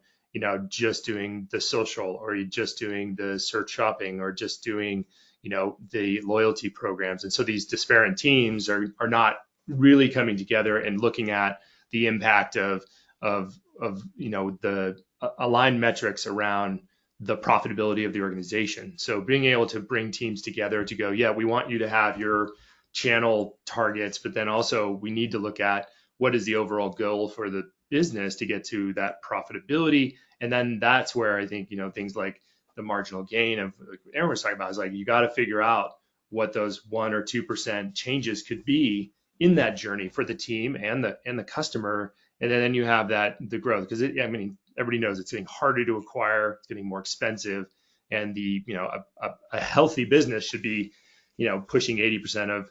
D: just doing the social, or you just doing the search shopping, or just doing, the loyalty programs. And so these disparate teams are not really coming together and looking at the impact of the aligned metrics around the profitability of the organization. So being able to bring teams together to go, yeah, we want you to have your channel targets, but then also we need to look at what is the overall goal for the business to get to that profitability. And then that's where I think, things like the marginal gain of, like Aaron was talking about, is like, you got to figure out what those 1 or 2% changes could be in that journey for the team and the customer. And then you have the growth, because everybody knows it's getting harder to acquire, it's getting more expensive, and a healthy business should be, pushing 80% of,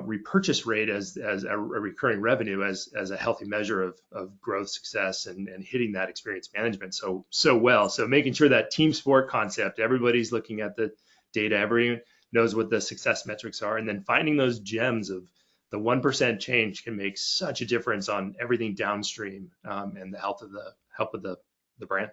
D: repurchase rate as a recurring revenue as a healthy measure of growth success and hitting that experience management so well. So making sure that team sport concept, everybody's looking at the data, everyone knows what the success metrics are, and then finding those gems of the 1% change can make such a difference on everything downstream, and the health of the brand.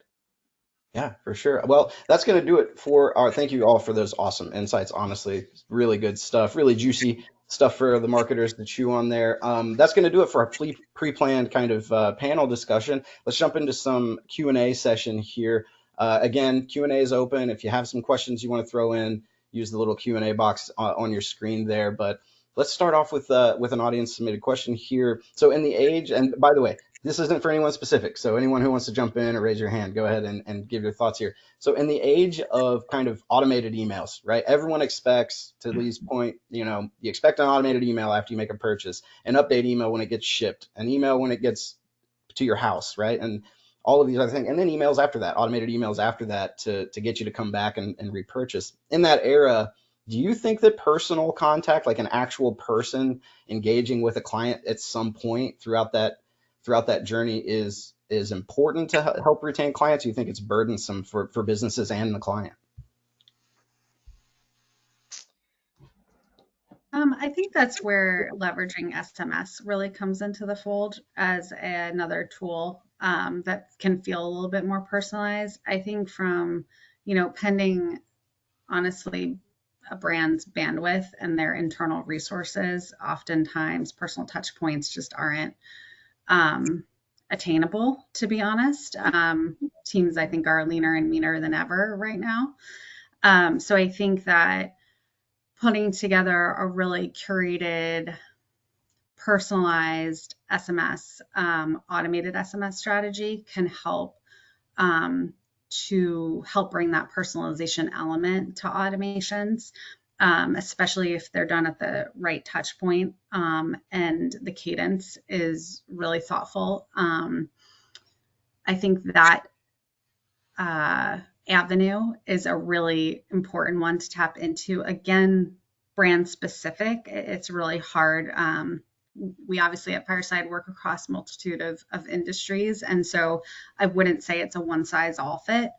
A: Yeah, for sure. Well, that's going to do it for thank you all for those awesome insights. Honestly, really good stuff, really juicy stuff for the marketers to chew on there. That's going to do it for our pre-planned kind of panel discussion. Let's jump into some Q&A session here. Again, Q&A is open. If you have some questions you want to throw in, use the little Q&A box on your screen there. But let's start off with an audience submitted question here. So in the age, and by the way, this isn't for anyone specific, so anyone who wants to jump in or raise your hand, go ahead and give your thoughts here. So in the age of kind of automated emails, right? Everyone expects, to Lee's point, you expect an automated email after you make a purchase, an update email when it gets shipped, an email when it gets to your house, right? And all of these other things, and then emails after that, automated emails after that to get you to come back and repurchase. In that era, do you think that personal contact, like an actual person engaging with a client at some point throughout that journey is important to help retain clients? You think it's burdensome for businesses and the client?
C: I think that's where leveraging SMS really comes into the fold as another tool that can feel a little bit more personalized. I think from, pending, honestly, a brand's bandwidth and their internal resources, oftentimes personal touch points just aren't attainable, to be honest. Teams, I think, are leaner and meaner than ever right now. So I think that putting together a really curated, personalized SMS, automated SMS strategy can help to help bring that personalization element to automations, especially if they're done at the right touch point, and the cadence is really thoughtful. I think that avenue is a really important one to tap into. Again, brand specific, it's really hard. We obviously at Fireside work across a multitude of industries, and so I wouldn't say it's a one size all fit,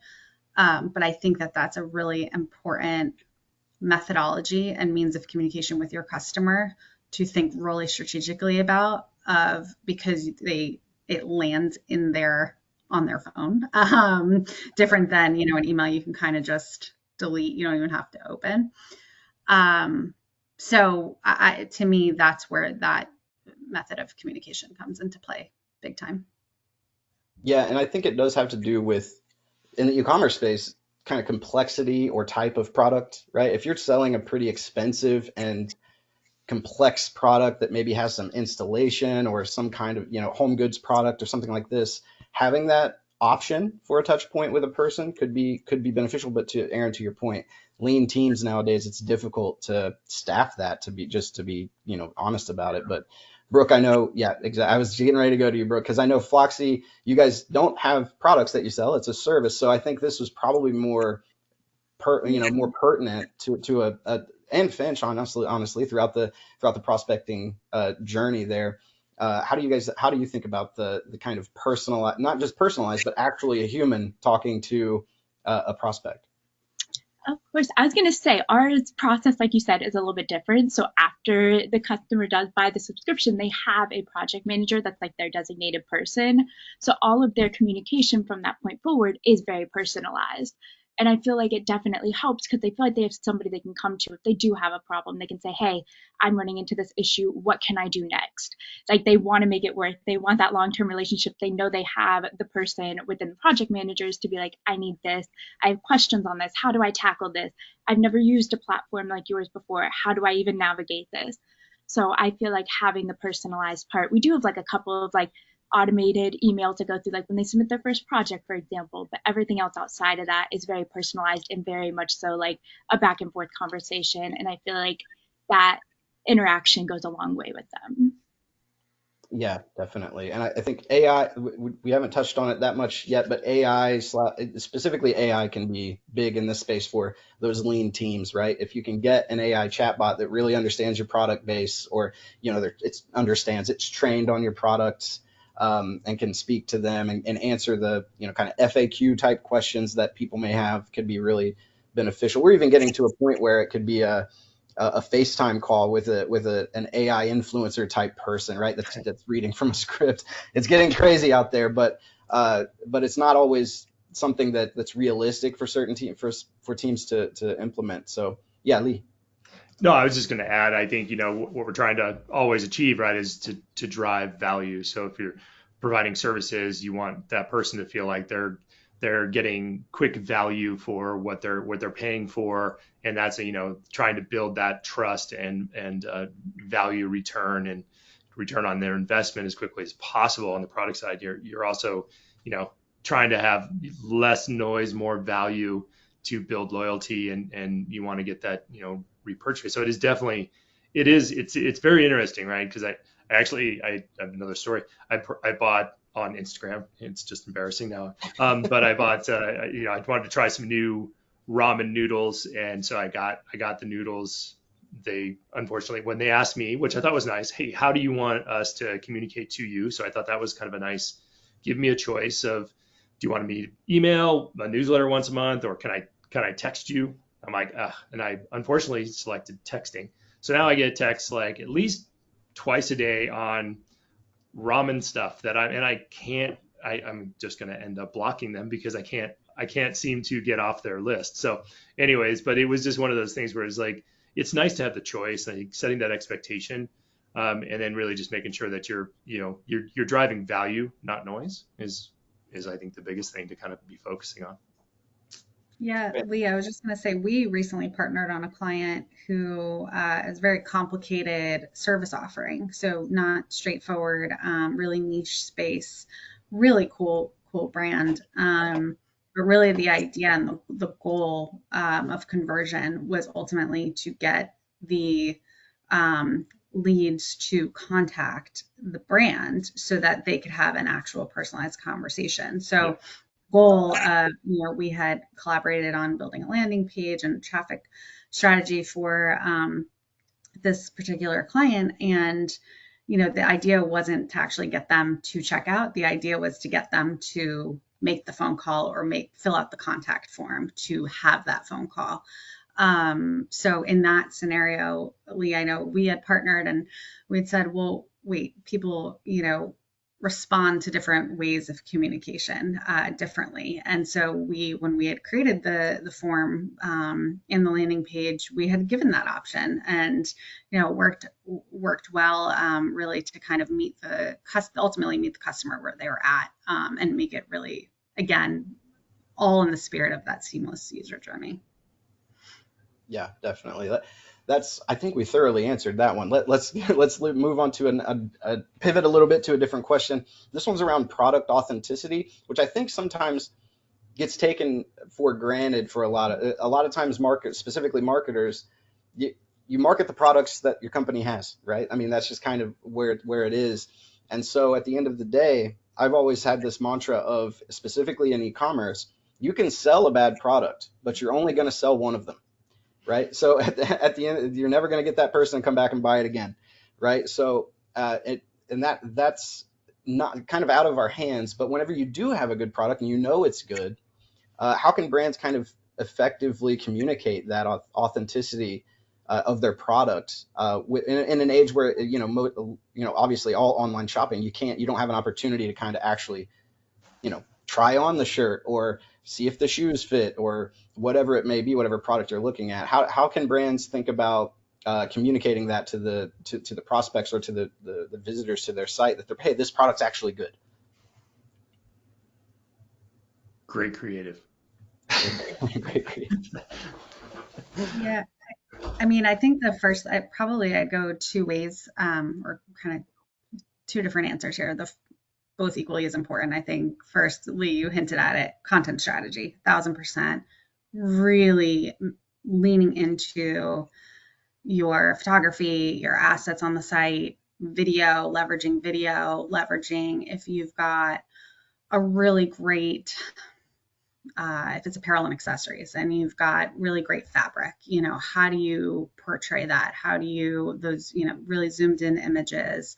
C: but I think that that's a really important methodology and means of communication with your customer to think really strategically about, because it lands on their phone, different than an email you can kind of just delete, you don't even have to open. So to me, that's where that method of communication comes into play big time.
A: Yeah, and I think it does have to do with, in the e-commerce space, kind of complexity or type of product, right? If you're selling a pretty expensive and complex product that maybe has some installation or some kind of, home goods product or something like this, having that option for a touch point with a person could be beneficial. But to Aaron, to your point, lean teams nowadays, it's difficult to staff that, to be honest about it. But Brooke, I know, yeah, exactly. I was getting ready to go to you, Brooke, because I know Flocksy, you guys don't have products that you sell; it's a service. So I think this was probably more pertinent to a and Finch, honestly throughout the prospecting journey there. How do you think about the kind of personalized, not just personalized, but actually a human talking to a prospect?
B: Of course, I was going to say our process, like you said, is a little bit different. So after the customer does buy the subscription, they have a project manager that's like their designated person. So all of their communication from that point forward is very personalized. And I feel like it definitely helps because they feel like they have somebody they can come to if they do have a problem. They can say, hey, I'm running into this issue. What can I do next? Like they want to make it work. They want that long-term relationship. They know they have the person within the project managers to be like, I need this. I have questions on this. How do I tackle this? I've never used a platform like yours before. How do I even navigate this? So I feel like having the personalized part, we do have like a couple of like automated emails to go through, like when they submit their first project, for example, but everything else outside of that is very personalized and very much so like a back and forth conversation. And I feel like that interaction goes a long way with them.
A: Yeah, definitely. And I think AI, we haven't touched on it that much yet, but specifically AI can be big in this space for those lean teams, right? If you can get an AI chatbot that really understands your product base, or, it's trained on your products, and can speak to them and answer the, kind of FAQ type questions that people may have, could be really beneficial. We're even getting to a point where it could be a FaceTime call with an AI influencer type person, right? That's reading from a script. It's getting crazy out there, but it's not always something that's realistic for certain for teams to implement. So yeah, Lee.
D: No, I was just going to add, I think, what we're trying to always achieve, right, is to drive value. So if you're providing services, you want that person to feel like they're getting quick value for what they're paying for, and that's trying to build that trust and value return and return on their investment as quickly as possible. On the product side, you're also trying to have less noise, more value to build loyalty, and you want to get that repurchase. So it is definitely it's very interesting, right? Because I have another story. I bought on Instagram. It's just embarrassing now. But I bought, I wanted to try some new ramen noodles, and so I got the noodles. They, unfortunately, when they asked me, which I thought was nice, hey, how do you want us to communicate to you? So I thought that was kind of a nice, give me a choice of, do you want me to email a newsletter once a month, or can I text you? I'm like, ugh. And I unfortunately selected texting. So now I get texts like at least twice a day on ramen stuff that I'm just going to end up blocking them because I can't seem to get off their list. So anyways, but it was just one of those things where it's like, it's nice to have the choice, and setting that expectation, and then really just making sure that you're driving value, not noise, is I think the biggest thing to kind of be focusing on.
C: Yeah, Lee, I was just going to say, we recently partnered on a client who is very complicated service offering. So not straightforward, really niche space, really cool brand. But really the idea and the goal of conversion was ultimately to get the leads to contact the brand so that they could have an actual personalized conversation. So goal of, we had collaborated on building a landing page and traffic strategy for this particular client. And, the idea wasn't to actually get them to check out. The idea was to get them to make the phone call or fill out the contact form to have that phone call. So in that scenario, Lee, I know we had partnered and we'd said, well, wait, people, respond to different ways of communication differently. And so when we had created the form in the landing page, we had given that option, and worked well, really to kind of ultimately meet the customer where they were at, and make it really, again, all in the spirit of that seamless user journey.
A: Yeah, definitely. That's, I think we thoroughly answered that one. Let's move on to a pivot a little bit to a different question. This one's around product authenticity, which I think sometimes gets taken for granted for a lot of times specifically marketers. You market the products that your company has, right? I mean, that's just kind of where it is. And so at the end of the day, I've always had this mantra of, specifically in e-commerce, you can sell a bad product, but you're only going to sell one of them, right? So at the end, you're never going to get that person to come back and buy it again, right? So that's not kind of out of our hands. But whenever you do have a good product and you know it's good, how can brands kind of effectively communicate that authenticity of their product in an age where obviously all online shopping, you don't have an opportunity to kind of actually try on the shirt or see if the shoes fit or whatever it may be, whatever product you're looking at. How can brands think about communicating that to the prospects or to the visitors to their site that hey, this product's actually good?
D: Great creative.
A: Great creative.
C: Yeah. I mean, I think the first, I go two ways, or kind of two different answers here. Both equally as important. I think first, Lee, you hinted at it, content strategy, 1000%, really leaning into your photography, your assets on the site, leveraging if you've got a really great, if it's apparel and accessories and you've got really great fabric, how do you portray that? How do you, those, really zoomed in images?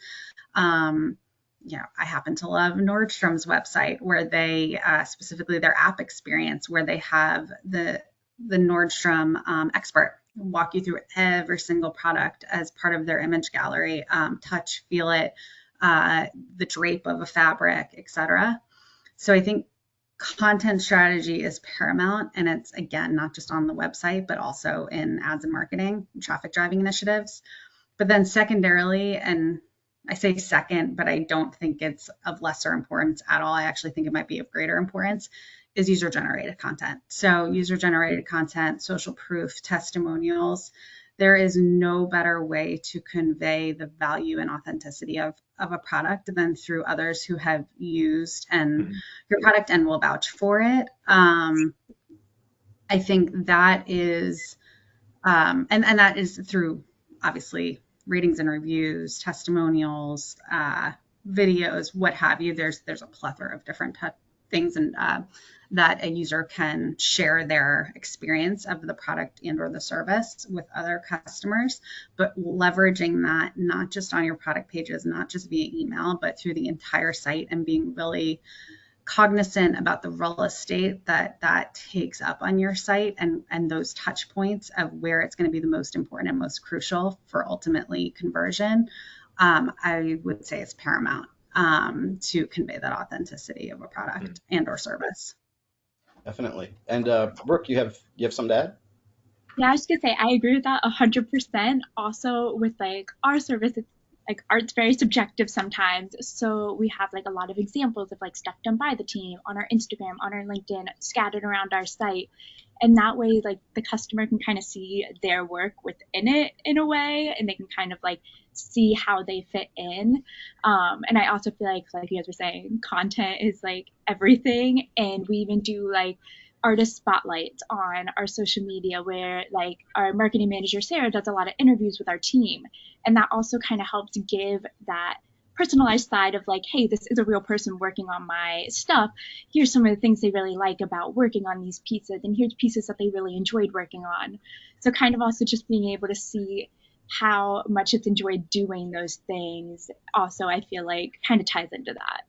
C: I happen to love Nordstrom's website where they, specifically their app experience, where they have the Nordstrom expert walk you through every single product as part of their image gallery, touch, feel it, the drape of a fabric, etc. So I think content strategy is paramount, and it's, again, not just on the website, but also in ads and marketing, traffic driving initiatives. But then secondarily, and I say second, but I don't think it's of lesser importance at all, I actually think it might be of greater importance, is user-generated content. So user-generated content, social proof, testimonials. There is no better way to convey the value and authenticity of a product than through others who have used your product and will vouch for it. I think that is, and that is through, obviously, ratings and reviews, testimonials, videos, what have you. There's a plethora of different things and that a user can share their experience of the product and or the service with other customers, but leveraging that not just on your product pages, not just via email, but through the entire site, and being really cognizant about the real estate that takes up on your site and those touch points of where it's going to be the most important and most crucial for ultimately conversion. I would say it's paramount to convey that authenticity of a product and or service.
A: Definitely. And Brooke, you have something to add?
B: Yeah, I was gonna say I agree with that 100%. Also, with like our service, it's like art's very subjective sometimes. So we have like a lot of examples of like stuff done by the team on our Instagram, on our LinkedIn, scattered around our site. And that way, like the customer can kind of see their work within it in a way, and they can kind of like see how they fit in. And I also feel like you guys were saying, content is like everything. And we even do like artist spotlights on our social media where like our marketing manager Sarah does a lot of interviews with our team, and that also kind of helps give that personalized side of like, hey, this is a real person working on my stuff. Here's some of the things they really like about working on these pieces, and here's pieces that they really enjoyed working on. So kind of also just being able to see how much it's enjoyed doing those things also, I feel like, kind of ties into that.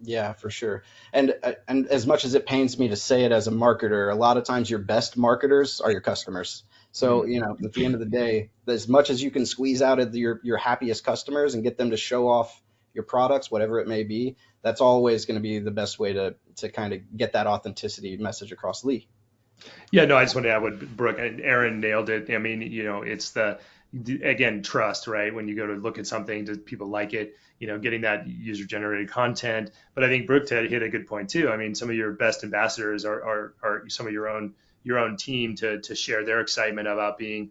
A: Yeah, for sure. And as much as it pains me to say it as a marketer, a lot of times your best marketers are your customers. So, at the end of the day, as much as you can squeeze out of your happiest customers and get them to show off your products, whatever it may be, that's always going to be the best way to kind of get that authenticity message across. Lee.
D: Yeah, no, I just want to add what Brooke and Aaron nailed it. I mean, it's again, trust, right? When you go to look at something, do people like it? Getting that user generated content. But I think Brooke hit a good point too. I mean, some of your best ambassadors are some of your own team to share their excitement about being,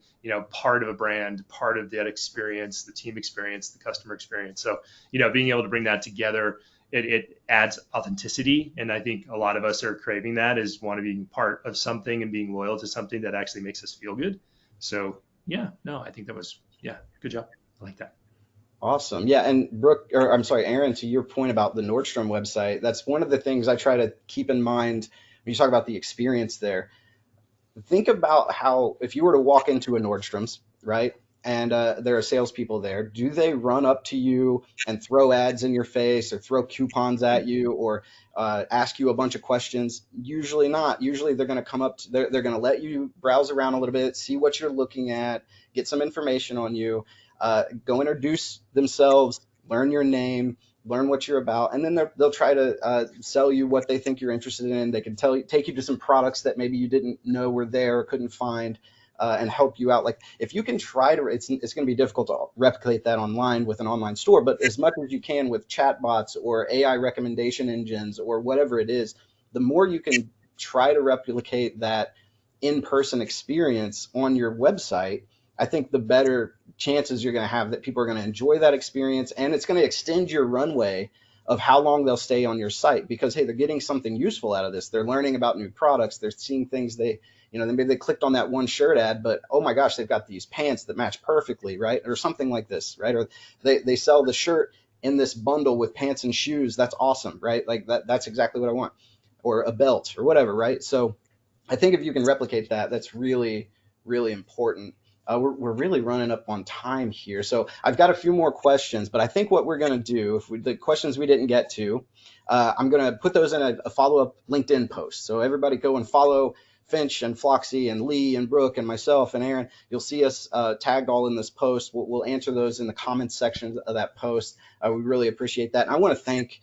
D: part of a brand, part of that experience, the team experience, the customer experience. So, being able to bring that together, it adds authenticity. And I think a lot of us are craving that, is want to be part of something and being loyal to something that actually makes us feel good. So yeah, no, I think that was, yeah, good job. I like that.
A: Awesome. Yeah, and Brooke, or I'm sorry, Aaron, to your point about the Nordstrom website, that's one of the things I try to keep in mind when you talk about the experience there. Think about how, if you were to walk into a Nordstrom's, right, and there are salespeople there, do they run up to you and throw ads in your face or throw coupons at you or ask you a bunch of questions? Usually not. Usually they're going to come up to, they're going to let you browse around a little bit, see what you're looking at, get some information on you, go introduce themselves, learn your name, learn what you're about, and then they'll try to sell you what they think you're interested in. They can take you to some products that maybe you didn't know were there or couldn't find, and help you out. Like if you can try to, it's going to be difficult to replicate that online with an online store, but as much as you can with chatbots or AI recommendation engines or whatever it is, the more you can try to replicate that in-person experience on your website, I think the better chances you're going to have that people are going to enjoy that experience, and it's going to extend your runway of how long they'll stay on your site, because hey, they're getting something useful out of this. They're learning about new products. They're seeing things maybe they clicked on that one shirt ad, but oh my gosh, they've got these pants that match perfectly, right? Or something like this, right? Or they sell the shirt in this bundle with pants and shoes. That's awesome, right? Like that's exactly what I want. Or a belt or whatever, right? So I think if you can replicate that, that's really, really important. We're really running up on time here. So I've got a few more questions, but I think what we're going to do, the questions we didn't get to, I'm going to put those in a follow-up LinkedIn post. So everybody go and follow Finch and Flocksy and Lee and Brooke and myself and Aaron. You'll see us tagged all in this post. We'll answer those in the comments section of that post. We really appreciate that. And I want to thank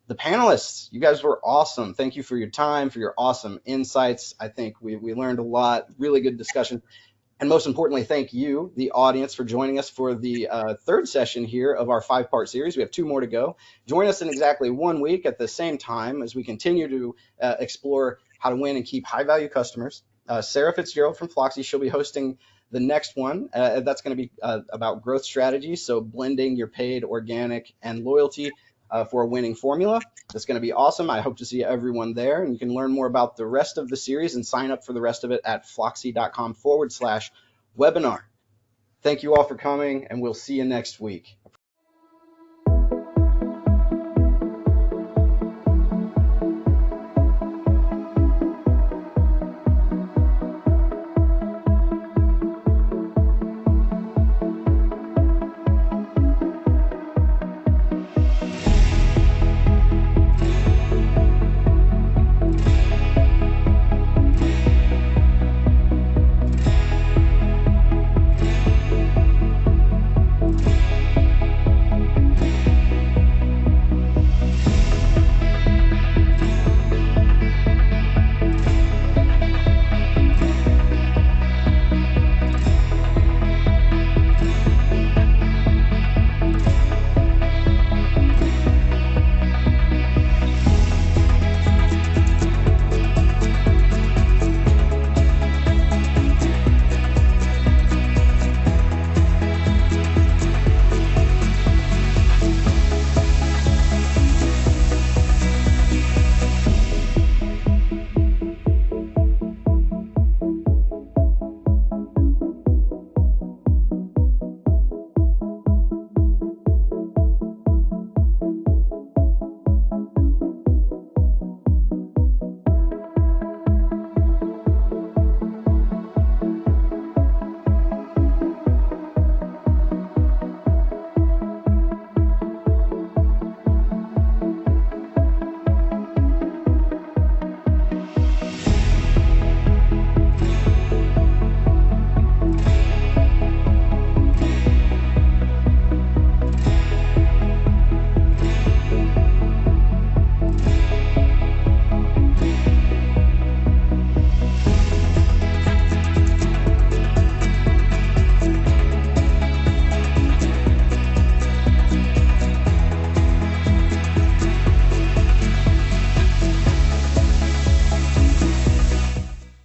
A: the panelists. You guys were awesome. Thank you for your time, for your awesome insights. I think we learned a lot, really good discussion. And most importantly, thank you, the audience, for joining us for the third session here of our 5-part series. We have 2 more to go. Join us in exactly 1 week at the same time as we continue to explore how to win and keep high-value customers. Sarah Fitzgerald from Flocksy, she'll be hosting the next one. That's going to be about growth strategies, so blending your paid, organic, and loyalty for a winning formula. That's going to be awesome. I hope to see everyone there. And you can learn more about the rest of the series and sign up for the rest of it at flocksy.com/webinar. Thank you all for coming, and we'll see you next week.